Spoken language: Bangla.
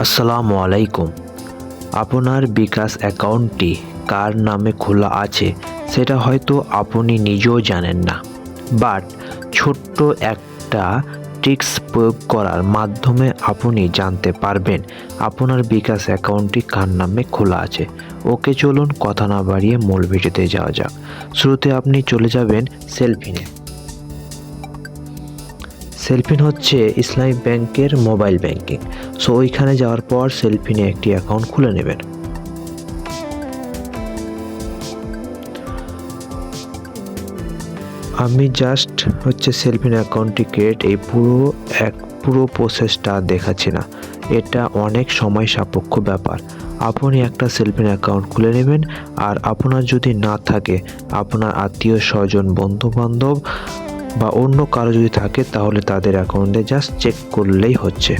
আসসালামু আলাইকুম। আপনার বিকাশ অ্যাকাউন্টটি কার নামে খোলা আছে সেটা হয়তো আপনি নিজেও জানেন না, বাট ছোট্ট একটা ট্রিক্স প্রয়োগ করার মাধ্যমে আপনি জানতে পারবেন আপনার বিকাশ অ্যাকাউন্টটি কার নামে খোলা আছে। ওকে, চলুন কথা না বাড়িয়ে মূল ভিডিওতে যাওয়া যাক। শুরুতে আপনি চলে যাবেন সেলফিনে। সেলফিন হচ্ছে ইসলামী ব্যাংকের মোবাইল ব্যাংকিং। সো ওইখানে যাওয়ার পর সেলফিনে একটি অ্যাকাউন্ট খুলে নেবেন। আমি জাস্ট সেলফিন অ্যাকাউন্টটি ক্রিয়েট এই পুরো প্রসেসটা দেখাচ্ছি না, এটা অনেক সময় সাপেক্ষ ব্যাপার। আপনি একটা সেলফিন অ্যাকাউন্ট খুলে নেবেন, আর আপনার যদি না থাকে, আপনার আত্মীয় স্বজন বন্ধু বান্ধব বা অন্য কারো যদি থাকে তাহলে তাদের অ্যাকাউন্টে জাস্ট চেক করলেই হচ্ছে।